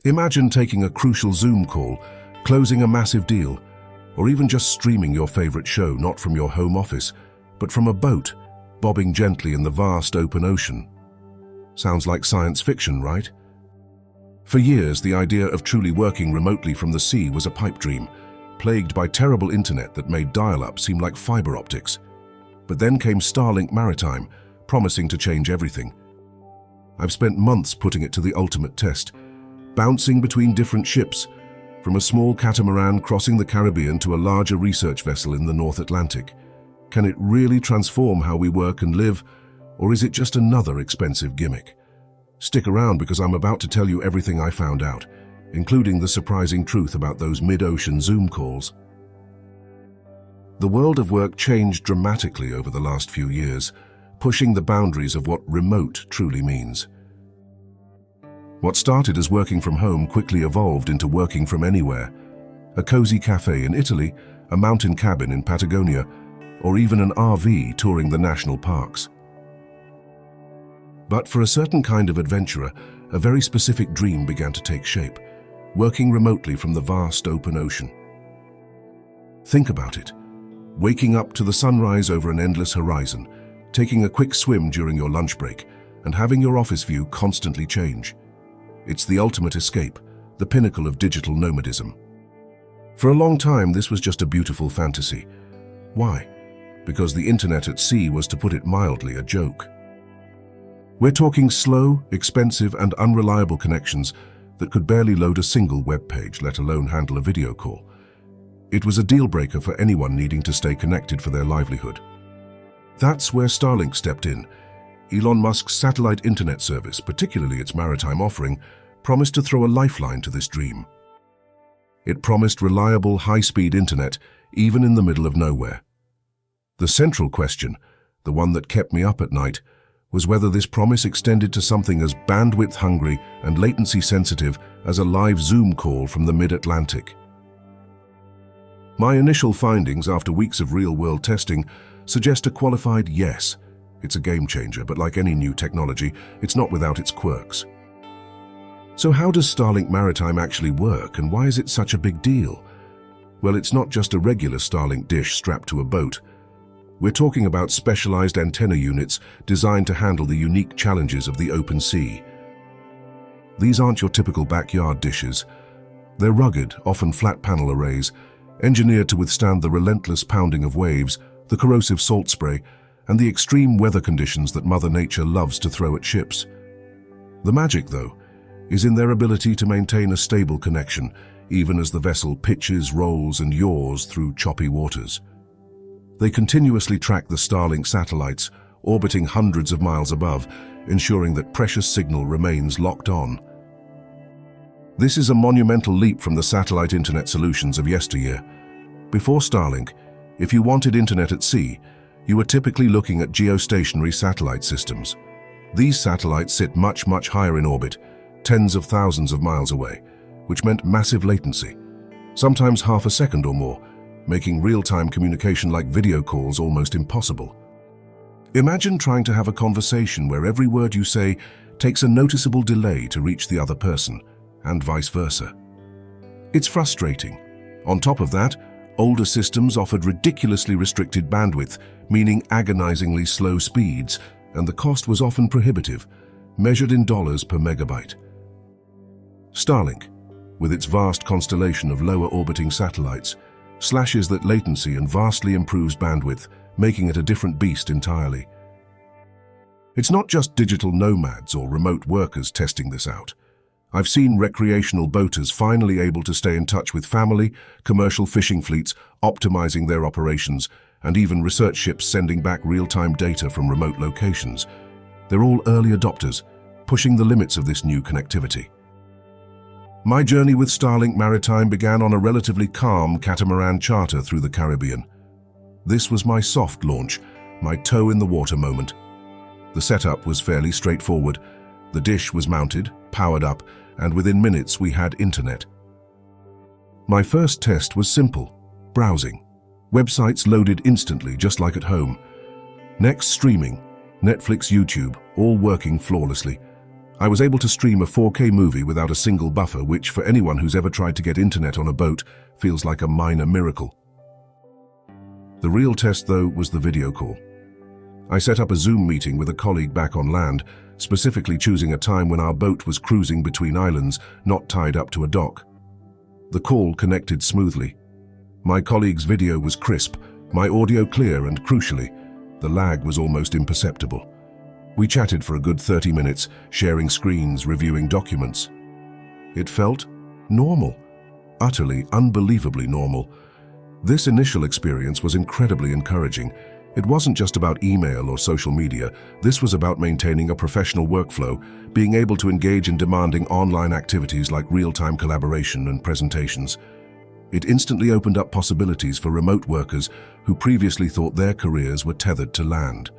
Imagine taking a crucial Zoom call, closing a massive deal, or even just streaming your favorite show not from your home office, but from a boat, bobbing gently in the vast open ocean. Sounds like science fiction, right? For years, the idea of truly working remotely from the sea was a pipe dream, plagued by terrible internet that made dial-up seem like fiber optics. But then came Starlink Maritime, promising to change everything. I've spent months putting it to the ultimate test, bouncing between different ships, from a small catamaran crossing the Caribbean to a larger research vessel in the North Atlantic. Can it really transform how we work and live, or is it just another expensive gimmick? Stick around because I'm about to tell you everything I found out, including the surprising truth about those mid-ocean Zoom calls. The world of work changed dramatically over the last few years, pushing the boundaries of what remote truly means. What started as working from home quickly evolved into working from anywhere. A cozy cafe in Italy, a mountain cabin in Patagonia, or even an RV touring the national parks. But for a certain kind of adventurer, a very specific dream began to take shape, working remotely from the vast open ocean. Think about it. Waking up to the sunrise over an endless horizon, taking a quick swim during your lunch break, and having your office view constantly change. It's the ultimate escape, the pinnacle of digital nomadism. For a long time, this was just a beautiful fantasy. Why? Because the internet at sea was, to put it mildly, a joke. We're talking slow, expensive, and unreliable connections that could barely load a single web page, let alone handle a video call. It was a deal-breaker for anyone needing to stay connected for their livelihood. That's where Starlink stepped in. Elon Musk's satellite internet service, particularly its maritime offering, promised to throw a lifeline to this dream. It promised reliable, high-speed internet, even in the middle of nowhere. The central question, the one that kept me up at night, was whether this promise extended to something as bandwidth-hungry and latency-sensitive as a live Zoom call from the mid-Atlantic. My initial findings after weeks of real-world testing suggest a qualified yes. It's a game-changer, but like any new technology, it's not without its quirks. So how does Starlink Maritime actually work, and why is it such a big deal? Well, it's not just a regular Starlink dish strapped to a boat. We're talking about specialized antenna units designed to handle the unique challenges of the open sea. These aren't your typical backyard dishes. They're rugged, often flat panel arrays, engineered to withstand the relentless pounding of waves, the corrosive salt spray, and the extreme weather conditions that Mother Nature loves to throw at ships. The magic, though, is in their ability to maintain a stable connection, even as the vessel pitches, rolls, and yaws through choppy waters. They continuously track the Starlink satellites, orbiting hundreds of miles above, ensuring that precious signal remains locked on. This is a monumental leap from the satellite internet solutions of yesteryear. Before Starlink, if you wanted internet at sea, you were typically looking at geostationary satellite systems. These satellites sit much, much higher in orbit, tens of thousands of miles away, which meant massive latency, sometimes half a second or more, making real-time communication like video calls almost impossible. Imagine trying to have a conversation where every word you say takes a noticeable delay to reach the other person, and vice versa. It's frustrating. On top of that, older systems offered ridiculously restricted bandwidth, meaning agonizingly slow speeds, and the cost was often prohibitive, measured in dollars per megabyte. Starlink, with its vast constellation of lower orbiting satellites, slashes that latency and vastly improves bandwidth, making it a different beast entirely. It's not just digital nomads or remote workers testing this out. I've seen recreational boaters finally able to stay in touch with family, commercial fishing fleets optimizing their operations, and even research ships sending back real-time data from remote locations. They're all early adopters, pushing the limits of this new connectivity. My journey with Starlink Maritime began on a relatively calm catamaran charter through the Caribbean. This was my soft launch, my toe-in-the-water moment. The setup was fairly straightforward. The dish was mounted, powered up, and within minutes we had internet. My first test was simple: browsing. Websites loaded instantly, just like at home. Next, streaming. Netflix, YouTube, all working flawlessly. I was able to stream a 4K movie without a single buffer, which, for anyone who's ever tried to get internet on a boat, feels like a minor miracle. The real test, though, was the video call. I set up a Zoom meeting with a colleague back on land, specifically choosing a time when our boat was cruising between islands, not tied up to a dock. The call connected smoothly. My colleague's video was crisp, my audio clear, and crucially, the lag was almost imperceptible. We chatted for a good 30 minutes, sharing screens, reviewing documents. It felt normal, utterly, unbelievably normal. This initial experience was incredibly encouraging. It wasn't just about email or social media. This was about maintaining a professional workflow, being able to engage in demanding online activities like real-time collaboration and presentations. It instantly opened up possibilities for remote workers who previously thought their careers were tethered to land.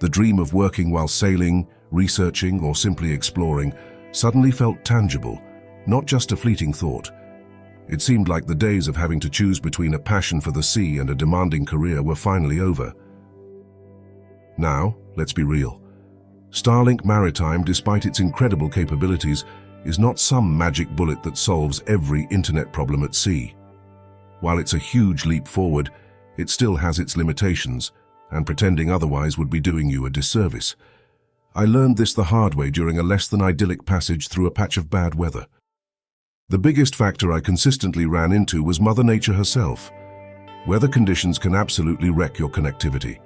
The dream of working while sailing, researching, or simply exploring suddenly felt tangible, not just a fleeting thought. It seemed like the days of having to choose between a passion for the sea and a demanding career were finally over. Now, let's be real. Starlink Maritime, despite its incredible capabilities, is not some magic bullet that solves every internet problem at sea. While it's a huge leap forward, it still has its limitations, and pretending otherwise would be doing you a disservice. I learned this the hard way during a less than idyllic passage through a patch of bad weather. The biggest factor I consistently ran into was Mother Nature herself. Weather conditions can absolutely wreck your connectivity.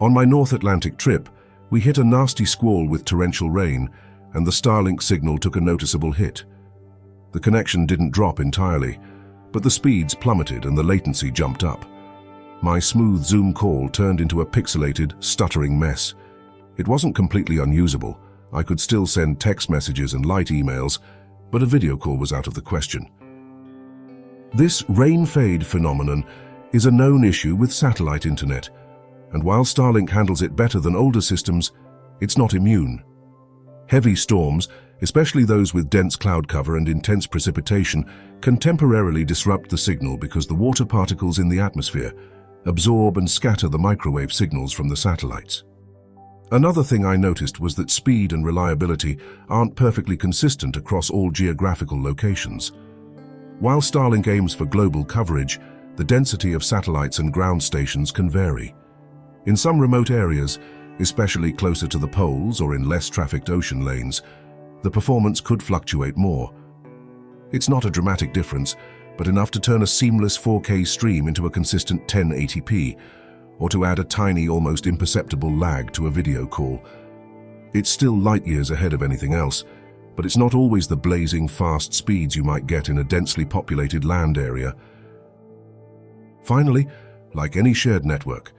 On my North Atlantic trip, we hit a nasty squall with torrential rain, and the Starlink signal took a noticeable hit. The connection didn't drop entirely, but the speeds plummeted and the latency jumped up. My smooth Zoom call turned into a pixelated, stuttering mess. It wasn't completely unusable. I could still send text messages and light emails, but a video call was out of the question. This rain fade phenomenon is a known issue with satellite internet, and while Starlink handles it better than older systems, it's not immune. Heavy storms, especially those with dense cloud cover and intense precipitation, can temporarily disrupt the signal because the water particles in the atmosphere absorb and scatter the microwave signals from the satellites. Another thing I noticed was that speed and reliability aren't perfectly consistent across all geographical locations. While Starlink aims for global coverage, the density of satellites and ground stations can vary. In some remote areas, especially closer to the poles or in less trafficked ocean lanes, the performance could fluctuate more. It's not a dramatic difference, but enough to turn a seamless 4K stream into a consistent 1080p, or to add a tiny, almost imperceptible lag to a video call. It's still light years ahead of anything else, but it's not always the blazing fast speeds you might get in a densely populated land area. Finally, like any shared network,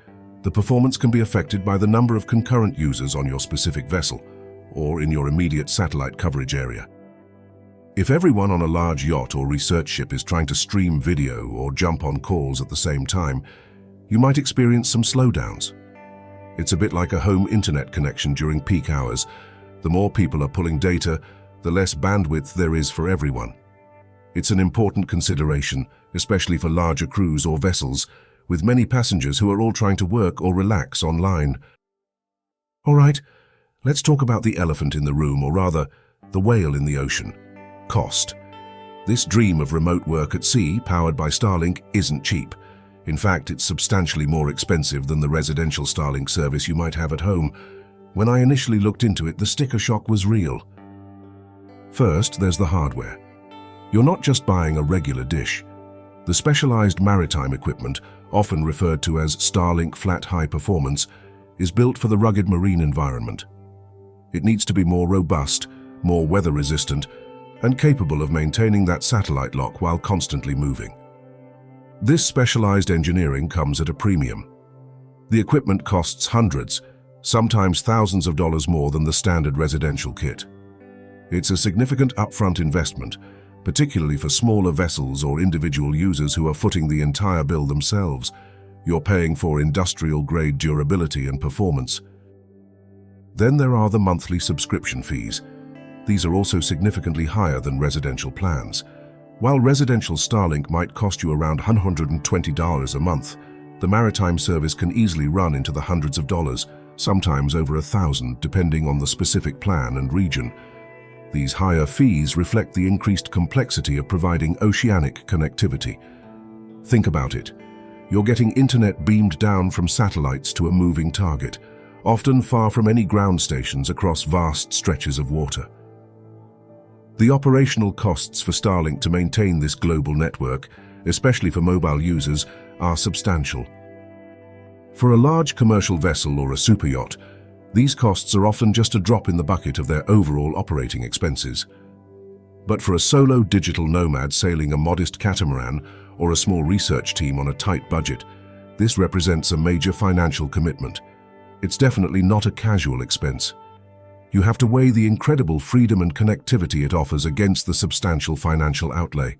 the performance can be affected by the number of concurrent users on your specific vessel, or in your immediate satellite coverage area. If everyone on a large yacht or research ship is trying to stream video or jump on calls at the same time, you might experience some slowdowns. It's a bit like a home internet connection during peak hours. The more people are pulling data, the less bandwidth there is for everyone. It's an important consideration, especially for larger crews or vessels, with many passengers who are all trying to work or relax online. All right, let's talk about the elephant in the room, or rather, the whale in the ocean. Cost. This dream of remote work at sea, powered by Starlink, isn't cheap. In fact, it's substantially more expensive than the residential Starlink service you might have at home. When I initially looked into it, the sticker shock was real. First, there's the hardware. You're not just buying a regular dish. The specialized maritime equipment, often referred to as Starlink Flat High Performance, is built for the rugged marine environment. It needs to be more robust, more weather-resistant, and capable of maintaining that satellite lock while constantly moving. This specialized engineering comes at a premium. The equipment costs hundreds, sometimes thousands of dollars more than the standard residential kit. It's a significant upfront investment, particularly for smaller vessels or individual users who are footing the entire bill themselves. You're paying for industrial-grade durability and performance. Then there are the monthly subscription fees. These are also significantly higher than residential plans. While residential Starlink might cost you around $120 a month, the maritime service can easily run into the hundreds of dollars, sometimes over 1,000 depending on the specific plan and region. These higher fees reflect the increased complexity of providing oceanic connectivity. Think about it. You're getting internet beamed down from satellites to a moving target, often far from any ground stations across vast stretches of water. The operational costs for Starlink to maintain this global network, especially for mobile users, are substantial. For a large commercial vessel or a superyacht, these costs are often just a drop in the bucket of their overall operating expenses. But for a solo digital nomad sailing a modest catamaran or a small research team on a tight budget, this represents a major financial commitment. It's definitely not a casual expense. You have to weigh the incredible freedom and connectivity it offers against the substantial financial outlay.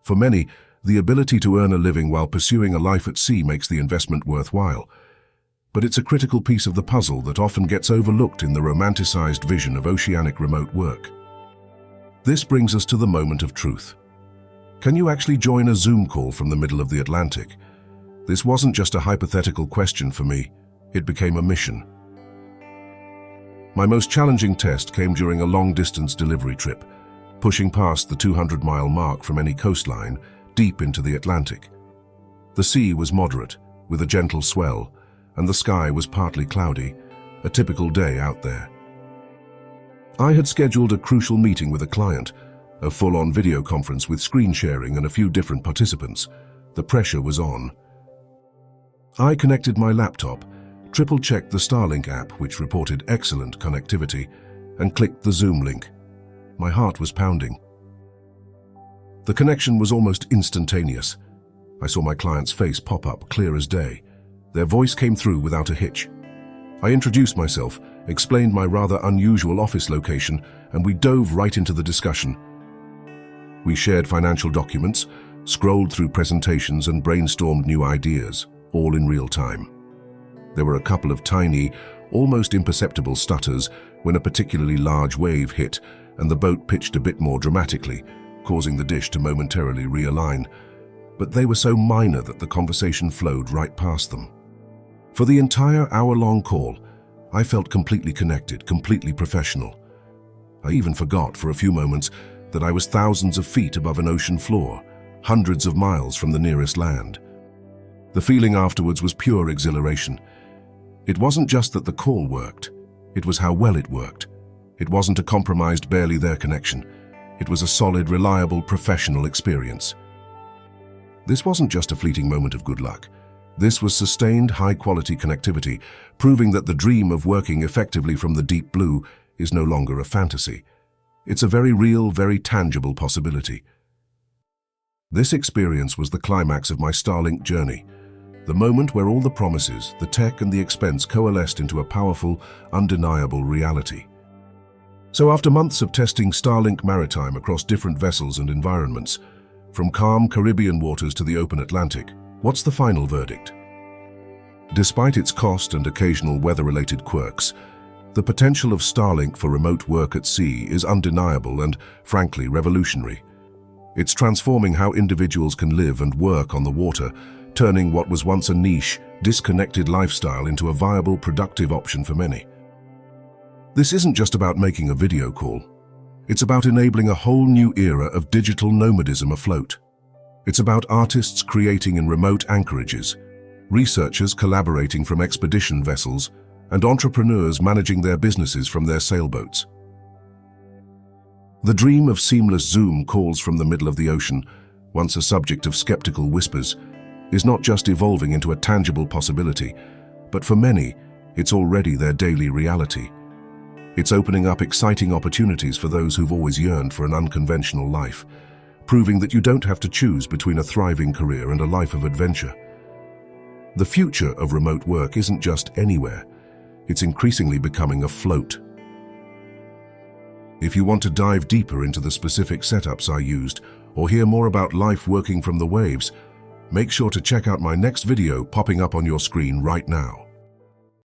For many, the ability to earn a living while pursuing a life at sea makes the investment worthwhile. But it's a critical piece of the puzzle that often gets overlooked in the romanticized vision of oceanic remote work. This brings us to the moment of truth. Can you actually join a Zoom call from the middle of the Atlantic? This wasn't just a hypothetical question for me, it became a mission. My most challenging test came during a long-distance delivery trip, pushing past the 200-mile mark from any coastline, deep into the Atlantic. The sea was moderate, with a gentle swell, and the sky was partly cloudy, a typical day out there. I had scheduled a crucial meeting with a client, a full-on video conference with screen sharing and a few different participants. The pressure was on. I connected my laptop, triple-checked the Starlink app, which reported excellent connectivity, and clicked the Zoom link. My heart was pounding. The connection was almost instantaneous. I saw my client's face pop up clear as day. Their voice came through without a hitch. I introduced myself, explained my rather unusual office location, and we dove right into the discussion. We shared financial documents, scrolled through presentations, and brainstormed new ideas, all in real time. There were a couple of tiny, almost imperceptible stutters when a particularly large wave hit and the boat pitched a bit more dramatically, causing the dish to momentarily realign. But they were so minor that the conversation flowed right past them. For the entire hour-long call, I felt completely connected, completely professional. I even forgot for a few moments that I was thousands of feet above an ocean floor, hundreds of miles from the nearest land. The feeling afterwards was pure exhilaration. It wasn't just that the call worked, it was how well it worked. It wasn't a compromised, barely there connection. It was a solid, reliable, professional experience. This wasn't just a fleeting moment of good luck. This was sustained, high-quality connectivity, proving that the dream of working effectively from the deep blue is no longer a fantasy. It's a very real, very tangible possibility. This experience was the climax of my Starlink journey. The moment where all the promises, the tech and the expense coalesced into a powerful, undeniable reality. So after months of testing Starlink Maritime across different vessels and environments, from calm Caribbean waters to the open Atlantic, what's the final verdict? Despite its cost and occasional weather-related quirks, the potential of Starlink for remote work at sea is undeniable and, frankly, revolutionary. It's transforming how individuals can live and work on the water, turning what was once a niche, disconnected lifestyle into a viable, productive option for many. This isn't just about making a video call. It's about enabling a whole new era of digital nomadism afloat. It's about artists creating in remote anchorages, researchers collaborating from expedition vessels, and entrepreneurs managing their businesses from their sailboats. The dream of seamless Zoom calls from the middle of the ocean, once a subject of skeptical whispers, is not just evolving into a tangible possibility, but for many, it's already their daily reality. It's opening up exciting opportunities for those who've always yearned for an unconventional life, proving that you don't have to choose between a thriving career and a life of adventure. The future of remote work isn't just anywhere, it's increasingly becoming afloat. If you want to dive deeper into the specific setups I used, or hear more about life working from the waves, make sure to check out my next video popping up on your screen right now.